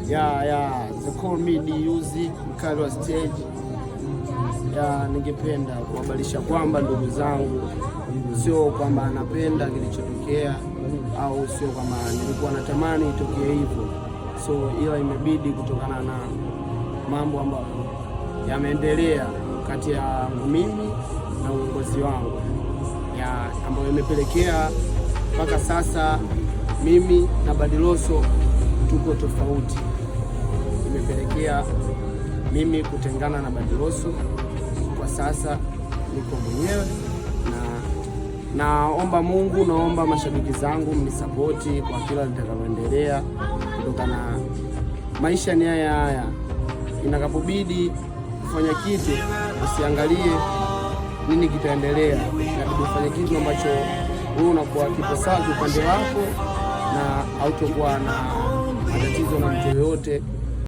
They call me D-Uzi, mkali wa stage. Ningependa kuhabarisha kwamba ndugu zangu, sio kwamba anapenda kilichotokea au sio kwamba nilikuwa natamani itokee hivyo, ila imebidi kutokana na mambo ambayo yameendelea kati ya mimi na uongozi wangu ambayo imepelekea mpaka sasa mimi na Badiloso tuko tofauti. Imepelekea mimi kutengana na Badiloso. Kwa sasa niko mwenyewe na naomba Mungu, naomba mashabiki zangu mnisapoti kwa kila litakaloendelea, kutokana maisha ni haya. Inakapobidi kufanya kitu usiangalie nini kitaendelea, inabidi ufanye kitu ambacho wewe unakuwa kipo sawa upande wako na hautokuwa na matatizo na mtu yoyote